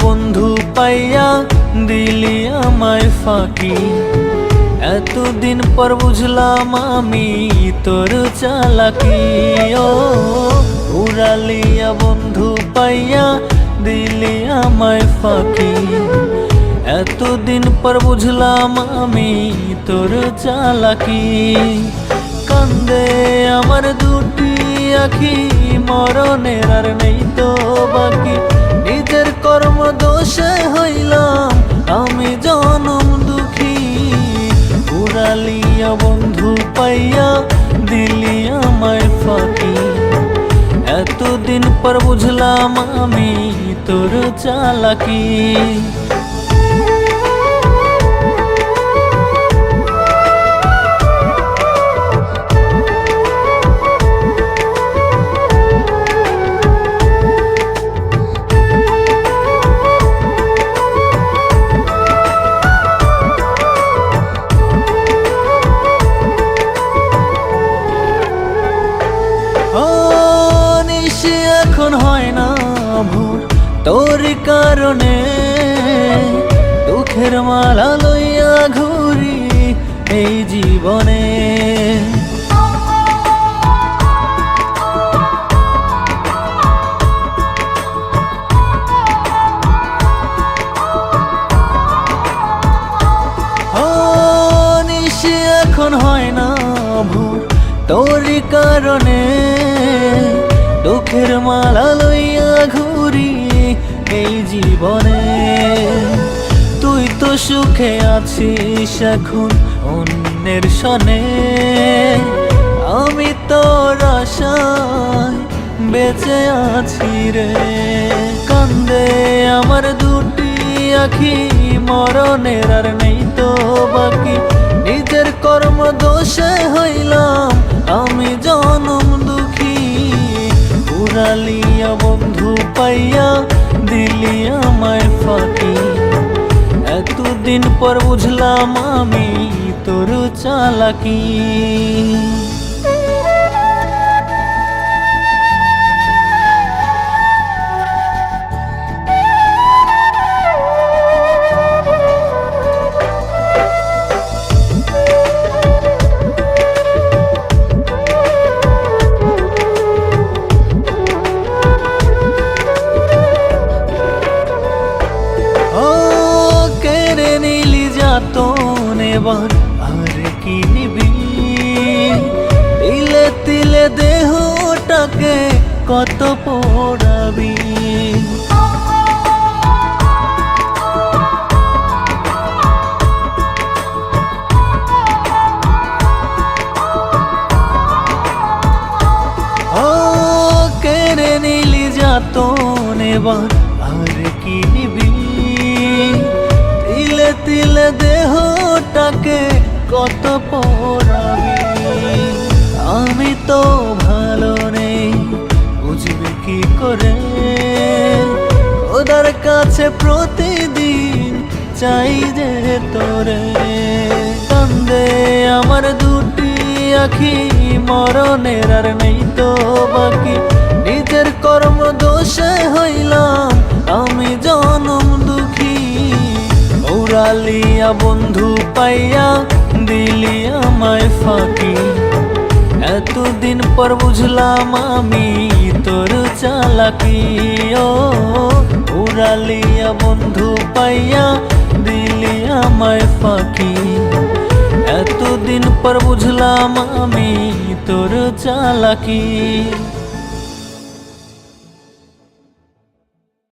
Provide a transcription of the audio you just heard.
বন্ধু পাইয়া দিলি আমায় ফাঁকি। এতদিন পর বুঝলাম আমি তোর চালাকি। ও উড়ালিয়া বন্ধু পাইয়া দিলি আমায় ফাঁকি। এতদিন পর বুঝলাম আমি তোর চালাকি। কান্দে আমার দুটি আখি, মরণের আর নেই তো বাকি। নিজের কর্ম দোষে হইলাম আমি জনম দুঃখী। উড়ালিয়া বন্ধু পাইয়া দিলি আমায় ফাঁকি। এতদিন পর বুঝলাম আমি তোর চালাকি। এখন হয় না ভোর তোর কারণে, দুঃখের মালা লইয়া ঘুরি এই জীবনে। নিশি এখন হয় না ভোর তোর কারণে, দুঃখের মালা লইয়া ঘুরি এই জীবনে। তুই তো সুখে আছিস এখন অন্যের সনে, আমি তোর আশায় বেঁচে আছি রে। কান্দে আমার দুটি আখি, মরণের আর নেই তো বাকি। নিজের কর্ম দোষে হইলাম আমি জনম দুঃখী। উড়ালিয়া বন্ধু পাইয়া দিলি আমায় ফাঁকি। এতদিন পর বুঝলাম আমি তোর চালাকি। এবার আর কি নিবি, তিলে তিলে দেহটাকে কত পোড়াবি। ও কেড়ে নিলি যাতন, এবার আর কি নিবি, তিলে তিলে দেহটাকে কত পোড়াবি। আমি তো ভালো নেই বুঝবি কি করে, খোদার কাছে প্রতিদিন চাই যে তোরে। কান্দে আমার দুটি আখি, মরণের আর নেই তো বাকি। নিজের কর্ম দোষে হইলাম আমি জনম দুঃখী। উড়ালিয়া বন্ধু পাইয়া দিলি আমায় ফাঁকি। এতদিন পর বুঝলাম আমি তোর চালাকি। ও উড়ালিয়া বন্ধু পাইয়া দিলি আমায় ফাঁকি। এতদিন পর বুঝলাম আমি তোর চালাকি।